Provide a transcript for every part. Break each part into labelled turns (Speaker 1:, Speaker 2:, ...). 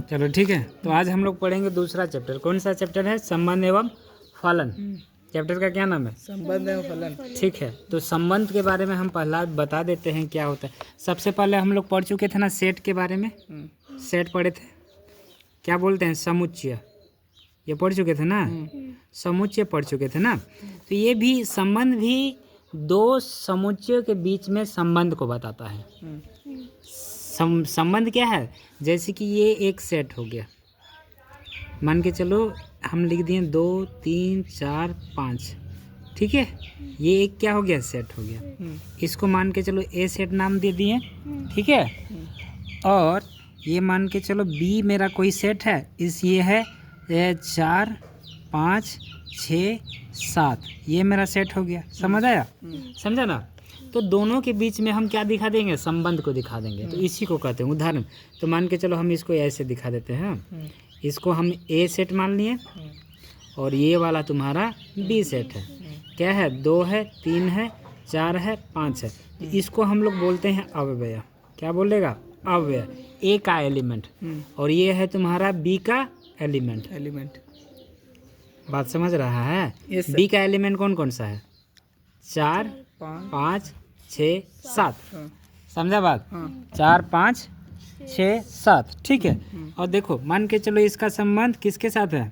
Speaker 1: चलो ठीक है, तो आज हम लोग पढ़ेंगे दूसरा चैप्टर। कौन सा चैप्टर है? संबंध एवं फलन। चैप्टर का क्या नाम है?
Speaker 2: संबंध एवं फलन।
Speaker 1: ठीक है, तो संबंध के बारे में हम पहला बता देते हैं क्या होता है। सबसे पहले हम लोग पढ़ चुके थे ना सेट के बारे में। सेट पढ़े थे, क्या बोलते हैं? समुच्चय। ये पढ़ चुके थे ना, समुच्चय पढ़ चुके थे ना। तो ये भी संबंध भी दो समुच्चयों के बीच में संबंध को बताता है। संबंध क्या है? जैसे कि ये एक सेट हो गया, मान के चलो हम लिख दिए 2 3 4 5, ठीक है। ये एक क्या हो गया? सेट हो गया। इसको मान के चलो ए सेट नाम दे दिए, ठीक है। और ये मान के चलो बी मेरा कोई सेट है, इस ये है 4 5 6 7, ये मेरा सेट हो गया। समझ आया? समझा ना? तो दोनों के बीच में हम क्या दिखा देंगे? संबंध को दिखा देंगे। तो इसी को कहते हैं उदाहरण। तो मान के चलो हम इसको ऐसे दिखा देते हैं। इसको हम ए सेट मान लिए और ये वाला तुम्हारा बी सेट है। क्या है? 2 है, 3 है, 4 है, 5 है। तो इसको हम लोग बोलते हैं अव्यय। क्या बोलेगा? अव्यय। ए का एलिमेंट और ये है तुम्हारा बी का एलिमेंट। बात समझ रहा है?
Speaker 2: Yes,
Speaker 1: बी का एलिमेंट कौन कौन सा है? 4 5 6 7। समझा बात? 4 5 6 7, ठीक है। और देखो मान के चलो इसका संबंध किसके साथ है?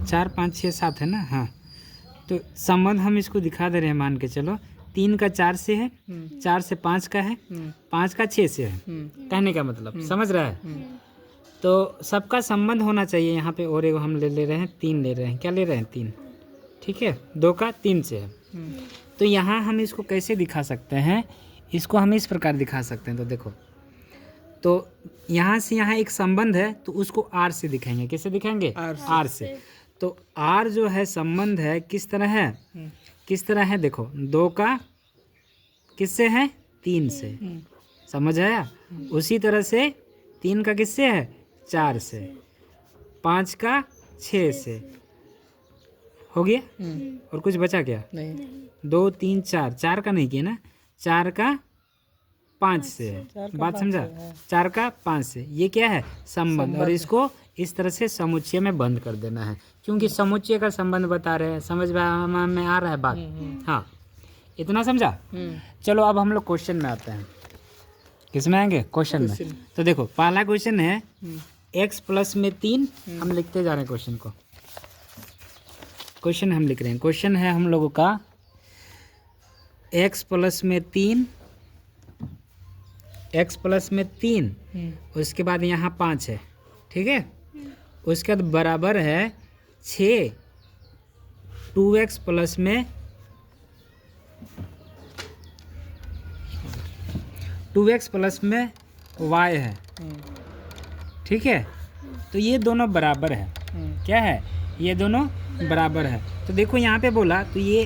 Speaker 1: 4 5 6 7 है ना। हाँ, तो संबंध हम इसको दिखा दे रहे हैं। मान के चलो 3 का 4 से है, 4 से 5 का है, 5 का 6 से है। कहने का मतलब समझ रहा है? तो सबका संबंध होना चाहिए यहाँ पे। और एगो हम ले रहे हैं 3 ले रहे हैं। क्या ले रहे हैं? 3, ठीक है। 2 का 3 से है। तो यहाँ हम इसको कैसे दिखा सकते हैं? इसको हम इस प्रकार दिखा सकते हैं। तो देखो, तो यहाँ से यहाँ एक संबंध है, तो उसको आर से दिखाएंगे। कैसे दिखाएंगे? आर से। तो आर जो है संबंध है, किस तरह है? किस तरह है? देखो 2 का किससे है? 3 से। समझ आया? उसी तरह से 3 का किससे है? 4 से। 5 का 6 से। हो गया? और कुछ बचा क्या?
Speaker 2: नहीं।
Speaker 1: 2 3 4, 4 का नहीं किया ना, 4 का 5 से है। बात समझा? 4 का 5 से। ये क्या है? संबंध। और इसको इस तरह से समुच्चय में बंद कर देना है, क्योंकि समुच्चय का संबंध बता रहे हैं। समझ में आ रहा है बात? हाँ, इतना समझा? चलो अब हम लोग क्वेश्चन में आते हैं। किस में आएंगे? क्वेश्चन में। तो देखो पहला क्वेश्चन है x प्लस में 3। हम लिखते जा रहे हैं क्वेश्चन को। क्वेश्चन हम लिख रहे हैं। क्वेश्चन है हम लोगों का x प्लस में 3, x प्लस में 3, उसके बाद यहाँ 5 है, ठीक है। उसके बाद बराबर है 6 2x प्लस में 2x प्लस में y है, ठीक है। तो ये दोनों बराबर है। क्या है? ये दोनों बराबर है। तो देखो यहाँ पे बोला, तो ये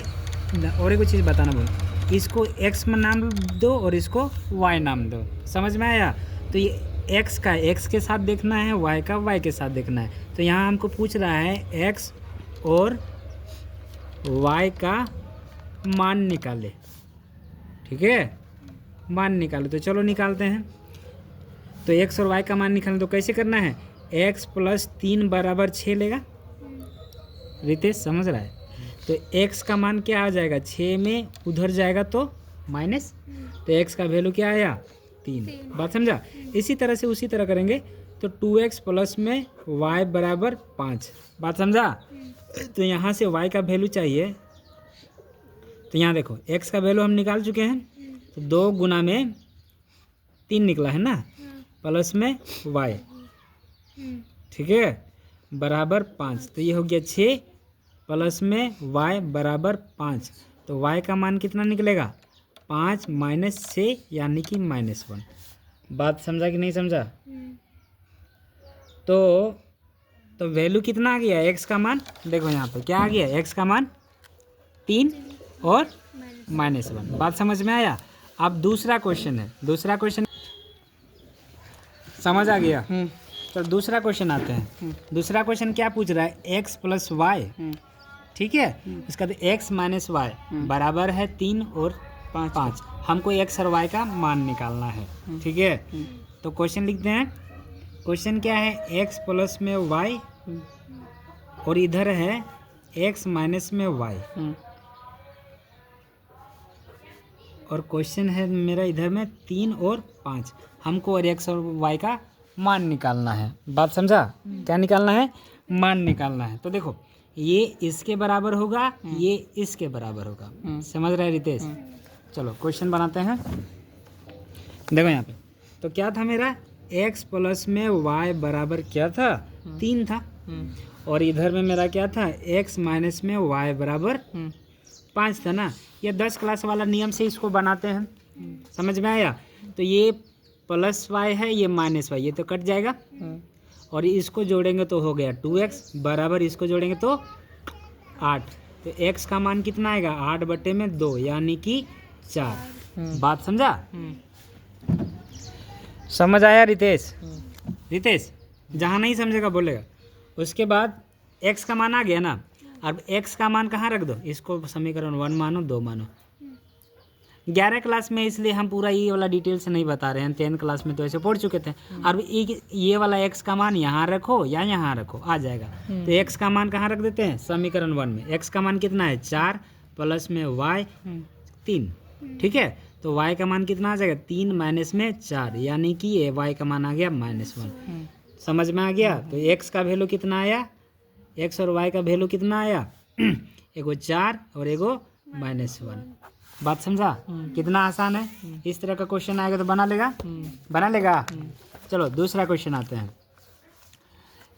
Speaker 1: और एक चीज़ बताना बोला, इसको x में नाम दो और इसको y नाम दो। समझ में आया? तो ये x का x के साथ देखना है, y का y के साथ देखना है। तो यहाँ हमको पूछ रहा है x और y का मान निकाले, ठीक है। मान निकालो, तो चलो निकालते हैं। तो x और y का मान निकालना, तो कैसे करना है? x प्लस 3 बराबर 6 लेगा। रितेश समझ रहा है? तो x का मान क्या आ जाएगा? 6 में उधर जाएगा तो माइनस, तो x का वैल्यू क्या आया? 3। बात समझा? इसी तरह से उसी तरह करेंगे। तो 2x प्लस में y बराबर 5। बात समझा? तो यहाँ से y का वैल्यू चाहिए। तो यहाँ देखो x का वैल्यू हम निकाल चुके हैं। तो 2 गुना में 3 निकला है ना, प्लस में y, ठीक है, बराबर 5। तो ये हो गया 6 प्लस में y बराबर 5। तो y का मान कितना निकलेगा? 5 माइनस 6 यानी कि -1। बात समझा कि नहीं समझा? तो वैल्यू कितना आ गया? x का मान देखो यहाँ पर क्या आ गया? x का मान 3 और -1। बात समझ में आया? अब दूसरा क्वेश्चन है। दूसरा क्वेश्चन समझ आ गया? तो दूसरा क्वेश्चन आते हैं। दूसरा क्वेश्चन क्या पूछ रहा है? x प्लस वाई, ठीक है। इसका तो x माइनस वाई बराबर है 3 और 5। हमको एक्स और वाई का मान निकालना है, ठीक है। तो क्वेश्चन लिखते हैं। क्वेश्चन क्या है, एक्स प्लस में वाई और इधर है एक्स माइनस में वाई, और क्वेश्चन है मेरा इधर में 3 और 5। हमको और एक्स और वाई का मान निकालना है। बात समझा? क्या निकालना है? मान निकालना है। तो देखो, ये इसके बराबर होगा, ये इसके बराबर होगा। समझ रहे हैं रितेश? चलो क्वेश्चन बनाते हैं। देखो यहाँ पे तो क्या था मेरा, x प्लस में y बराबर क्या था, 3 था। और इधर में मेरा क्या था, x माइनस में y बराबर 5 था ना। ये 10 क्लास वाला नियम से इसको बनाते हैं। समझ में आया? तो ये प्लस y है, ये माइनस y, ये तो कट जाएगा। और इसको जोड़ेंगे तो हो गया 2x बराबर, इसको जोड़ेंगे तो 8। तो x का मान कितना आएगा, 8/2 यानी कि 4। बात समझा? समझ आया रितेश? रितेश जहाँ नहीं समझेगा बोलेगा। उसके बाद x का मान आ गया ना। अब x का मान कहाँ रख दो, इसको समीकरण 1 मानो, 2 मानो। 11 क्लास में इसलिए हम पूरा ये वाला डिटेल से नहीं बता रहे हैं, 10 क्लास में तो ऐसे पढ़ चुके थे। और ये वाला x का मान यहाँ रखो या यहाँ रखो, आ जाएगा। तो x का मान कहाँ रख देते हैं, समीकरण 1 में। x का मान कितना है, 4 प्लस में y 3, ठीक है। तो y का मान कितना आ जाएगा, 3 माइनस में 4 यानी कि ये y का मान आ गया -1। समझ में आ गया? तो x का वैल्यू कितना आया, x और y का वैल्यू कितना आया, एगो 4 और एगो -1। बात समझा? कितना आसान है। इस तरह का क्वेश्चन आएगा तो बना लेगा, बना लेगा। चलो दूसरा क्वेश्चन आते हैं।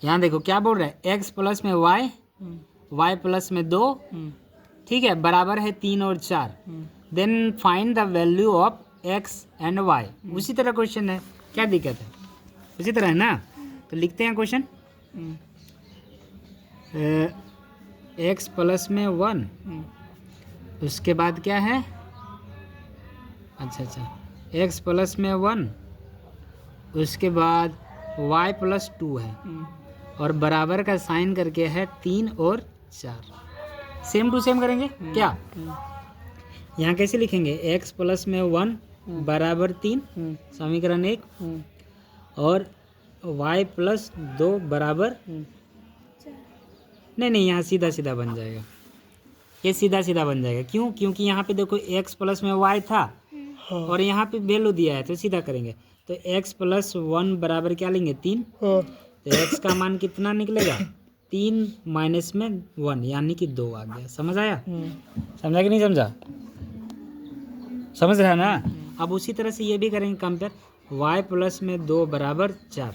Speaker 1: यहाँ देखो क्या बोल रहे हैं, x प्लस में y, y प्लस में 2, ठीक है, बराबर है 3 और 4। Then find the value of x and y। उसी तरह क्वेश्चन है, क्या दिक्कत है, उसी तरह है ना। तो लिखते हैं क्वेश्चन। x प्लस में 1, उसके बाद क्या है, अच्छा, x प्लस में 1, उसके बाद y प्लस 2 है, और बराबर का साइन करके है 3 और 4। सेम टू सेम करेंगे क्या। यहाँ कैसे लिखेंगे, x प्लस में 1 बराबर 3, समीकरण 1, और y प्लस 2 बराबर, नहीं यहाँ सीधा सीधा बन जाएगा, ये सीधा सीधा बन जाएगा। क्यों? क्योंकि यहाँ पे देखो x प्लस में y था और यहाँ पे वैल्यू दिया है, तो सीधा करेंगे। तो x प्लस 1 बराबर क्या लेंगे, 3। तो x का मान कितना निकलेगा, 3 माइनस में 1 यानी कि 2 आ गया। समझ आया? समझा कि नहीं समझा? समझ रहा है ना। अब उसी तरह से ये भी करेंगे कंपेयर, y प्लस में 2 बराबर 4।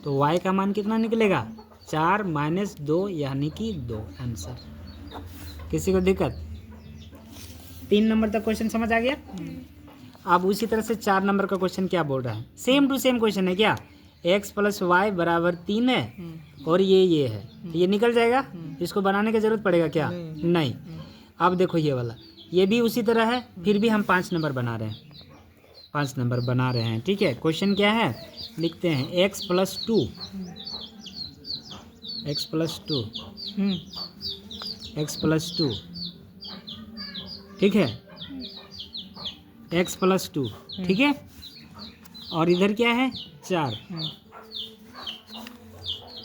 Speaker 1: तो y का मान कितना निकलेगा, 4 माइनस 2 यानी कि 2। आंसर। किसी को दिक्कत? 3 नंबर तक क्वेश्चन समझ आ गया। अब उसी तरह से 4 नंबर का क्वेश्चन क्या बोल रहा है, सेम टू सेम क्वेश्चन है क्या, x प्लस वाई बराबर 3 है और ये है, तो ये निकल जाएगा। इसको बनाने की जरूरत पड़ेगा क्या, नहीं। अब देखो ये वाला, ये भी उसी तरह है, फिर भी हम 5 नंबर बना रहे हैं, 5 नंबर बना रहे हैं, ठीक है। क्वेश्चन क्या है, लिखते हैं x plus 2, x plus 2, x plus 2, ठीक है, x प्लस 2, ठीक है। और इधर क्या है, 4,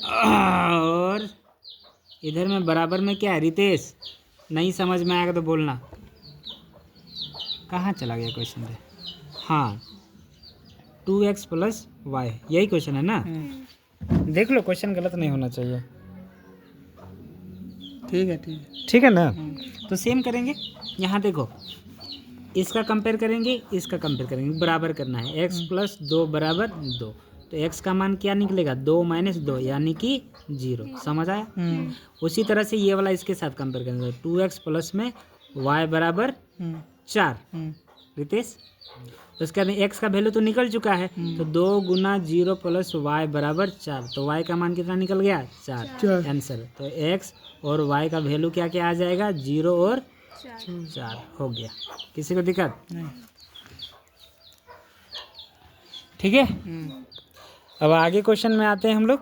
Speaker 1: और इधर में बराबर में क्या है, रितेश नहीं समझ में आएगा तो बोलना। कहाँ चला गया क्वेश्चन रे, हाँ 2x प्लस वाई, यही क्वेश्चन है ना। देख लो क्वेश्चन गलत नहीं होना चाहिए, ठीक है ना। तो सेम करेंगे, यहाँ देखो इसका कंपेयर करेंगे, इसका कंपेयर करेंगे, बराबर करना है। x प्लस 2 बराबर 2, तो x का मान क्या निकलेगा, 2 माइनस 2 यानी कि 0। समझ आया। उसी तरह से ये वाला इसके साथ कंपेयर करेंगे, 2x प्लस में y बराबर 4, रितेश। उसके बाद x का वैल्यू तो निकल चुका है, तो 2 गुना 0 प्लस y बराबर 4, तो y का मान कितना निकल गया, 4 आंसर। तो x और y का वैल्यू क्या क्या आ जाएगा, 0 और 4 हो गया। किसी को दिक्कत, ठीक है। अब आगे क्वेश्चन में आते हैं हम लोग।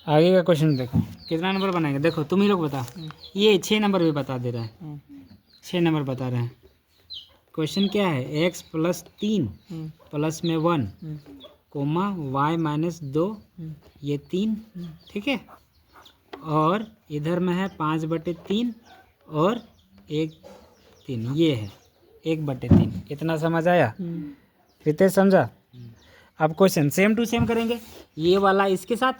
Speaker 1: आगे का क्वेश्चन देखो कितना नंबर बनाएंगे। देखो तुम ही लोग बता। ये 6 नंबर भी बता दे रहा है, 6 नंबर बता रहे हैं। क्वेश्चन क्या है, x प्लस 3 प्लस में 1 कोमा y माइनस 2 ये 3, ठीक है। और इधर में है 5/3 और 1/3 ये है 1/3। इतना समझ आया रितेश, समझा? अब क्वेश्चन सेम टू सेम करेंगे, ये वाला इसके साथ।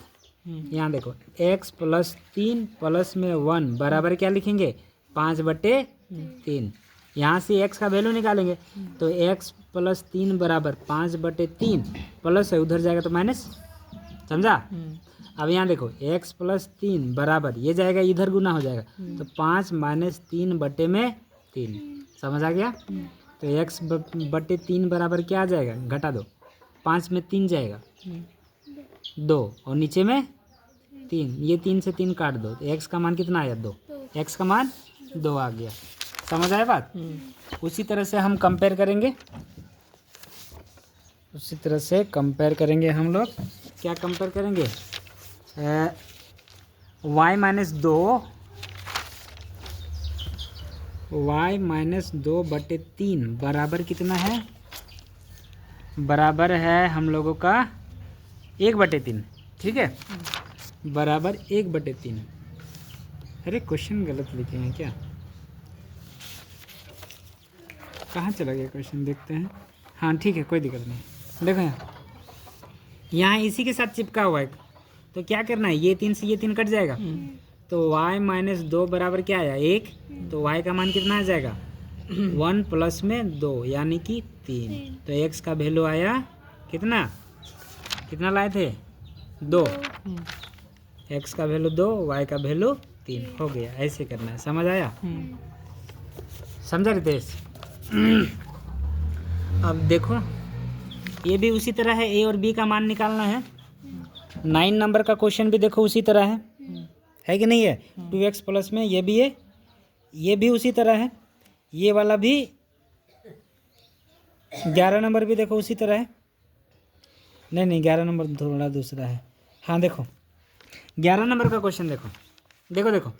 Speaker 1: यहाँ देखो x प्लस 3 प्लस में 1 बराबर क्या लिखेंगे 5/3। यहाँ से x का वैल्यू निकालेंगे तो x प्लस 3 बराबर 5/3 प्लस है उधर जाएगा तो माइनस, समझा? अब यहाँ देखो x प्लस 3 बराबर ये जाएगा इधर गुना हो जाएगा तो 5 माइनस 3/3 समझ आ गया। तो x/3 बराबर क्या आ जाएगा, घटा दो, 5 में 3 जाएगा 2 और नीचे में 3, ये 3 से 3 काट दो तो x का मान कितना आया 2, x का मान 2 आ गया। समझ आया बात? उसी तरह से हम कंपेयर करेंगे, उसी तरह से कंपेयर करेंगे हम लोग। क्या कंपेयर करेंगे, y माइनस 2/3 बराबर कितना है, बराबर है हम लोगों का 1/3, ठीक है, बराबर 1/3। अरे क्वेश्चन गलत लिखे हैं क्या, कहाँ चला गया क्वेश्चन, देखते हैं। हाँ ठीक है कोई दिक्कत नहीं। देखो यहाँ इसी के साथ चिपका हुआ है तो क्या करना है, ये 3 से ये 3 कट जाएगा तो y माइनस 2 बराबर क्या आया 1, तो y का मान कितना आ जाएगा 1 प्लस में 2 यानी कि 3। तो x का वैल्यू आया कितना, कितना लाए थे 2, x का वैल्यू 2 y का वैल्यू 3 हो गया। ऐसे करना है, समझ आया? समझा रितेश? अब देखो ये भी उसी तरह है, a और b का मान निकालना है। 9 नंबर का क्वेश्चन भी देखो उसी तरह है कि नहीं है, 2x प्लस में ये भी है, ये भी उसी तरह है, ये वाला भी 11 नंबर भी देखो उसी तरह है। नहीं 11 नंबर थोड़ा दूसरा है। हाँ देखो 11 नंबर का क्वेश्चन देखो, देखो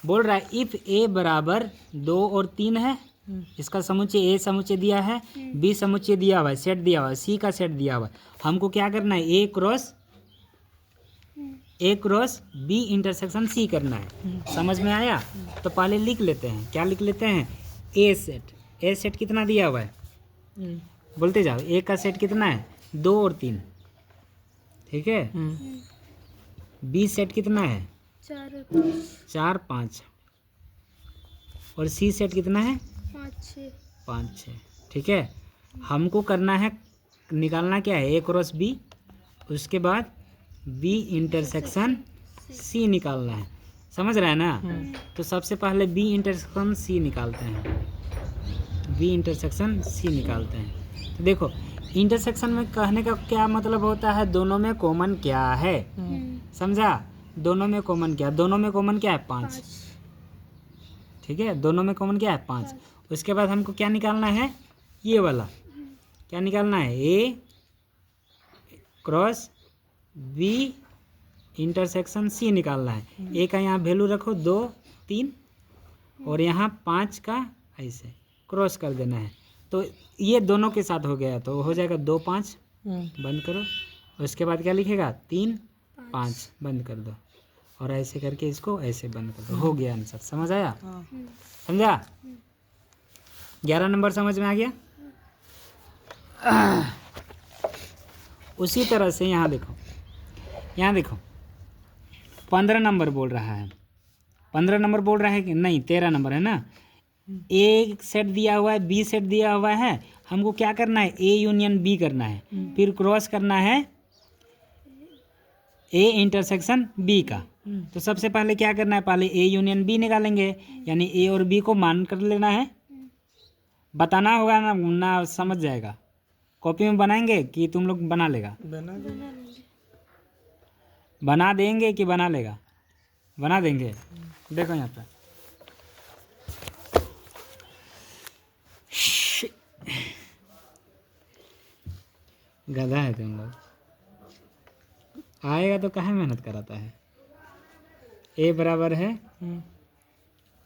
Speaker 1: बोल रहा है इफ़ a बराबर 2 और 3 है, इसका समुच्चय a समुच्चय दिया है, b समुच्चय दिया हुआ है, सेट दिया हुआ है, c का सेट दिया हुआ है। हमको क्या करना है, a cross b intersection c करना है। समझ में आया? तो पहले लिख लेते हैं, क्या लिख लेते हैं, a सेट कितना दिया हुआ है, बोलते जाओ, a का सेट कितना है 2 और 3, ठीक है। b सेट कितना है 4 5 और c सेट कितना है 5 6, ठीक है। हमको करना है, निकालना क्या है, a क्रॉस b, उसके बाद b इंटरसेक्शन c निकालना है। समझ रहा है ना? तो सबसे पहले b इंटरसेक्शन c निकालते हैं, b इंटरसेक्शन c निकालते हैं। तो देखो इंटरसेक्शन में कहने का क्या मतलब होता है, दोनों में कॉमन क्या है, समझा? दोनों में कॉमन क्या, दोनों में कॉमन क्या है 5, ठीक है, दोनों में कॉमन क्या है 5। उसके बाद हमको क्या निकालना है, ये वाला क्या निकालना है, a cross b intersection c निकालना है। a का यहाँ वैल्यू रखो 2 3 और यहाँ 5 का ऐसे क्रॉस कर देना है। तो ये दोनों के साथ हो गया तो हो जाएगा 2 5 बंद करो, उसके बाद क्या लिखेगा 3 5 बंद कर दो और ऐसे करके इसको ऐसे बंद कर दो, हो गया आंसर। समझ आया? समझा? 11 नंबर समझ में आ गया? उसी तरह से यहाँ देखो 15 नंबर बोल रहा है, 15 नंबर बोल रहा है कि नहीं 13 नंबर है ना। ए सेट दिया हुआ है, बी सेट दिया हुआ है, हमको क्या करना है, ए यूनियन बी करना है, फिर क्रॉस करना है ए इंटरसेक्शन बी का। तो सबसे पहले क्या करना है, पहले ए यूनियन बी निकालेंगे, यानी ए और बी को मान कर लेना है। बताना होगा ना समझ जाएगा। कॉपी में बनाएंगे कि तुम लोग बना लेगा, बना देंगे कि बना लेगा, बना देंगे। देखो यहाँ पे गधा है तुम लोग। आएगा तो काहे मेहनत कराता है। ए बराबर है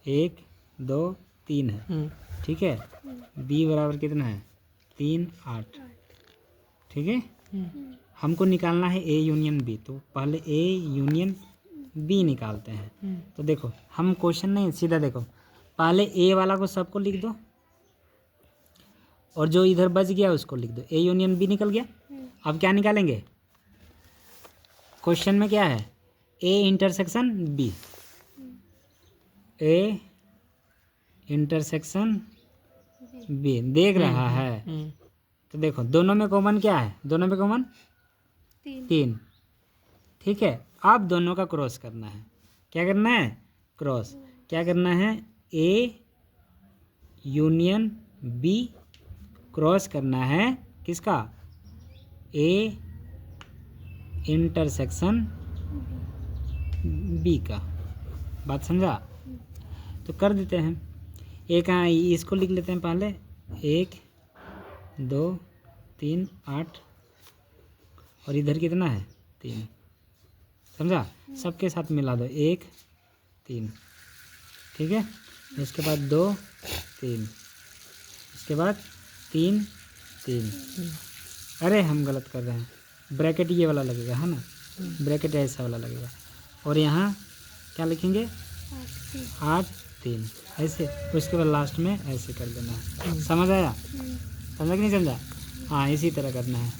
Speaker 1: 1 2 3 है, ठीक है। बी बराबर कितना है 3 8, ठीक है। हमको निकालना है ए यूनियन बी, तो पहले ए यूनियन बी निकालते हैं। तो देखो हम क्वेश्चन नहीं, सीधा देखो पहले ए वाला को सबको लिख दो और जो इधर बच गया उसको लिख दो। ए यूनियन बी निकल गया। अब क्या निकालेंगे, क्वेश्चन में क्या है A intersection B, A intersection B देख रहा है। तो देखो दोनों में कॉमन क्या है, दोनों में कॉमन 3, ठीक है। अब दोनों का क्रॉस करना है। क्या करना है, क्रॉस। क्या करना है, ए यूनियन बी क्रॉस करना है किसका, ए इंटरसेक्शन बी का। बात समझा। तो कर देते हैं। एक इसको लिख लेते हैं पहले, 1 2 3 8 और इधर कितना है 3, समझा। सबके साथ मिला दो 1 3, ठीक है। इसके बाद 2 3, इसके बाद 3 3। अरे हम गलत कर रहे हैं, ब्रैकेट ये वाला लगेगा है ना, ब्रैकेट ऐसा वाला लगेगा। और यहाँ क्या लिखेंगे 8 3 ऐसे। उसके बाद लास्ट में ऐसे कर देना है। समझ आया, समझा कि नहीं समझा। हाँ इसी तरह करना है।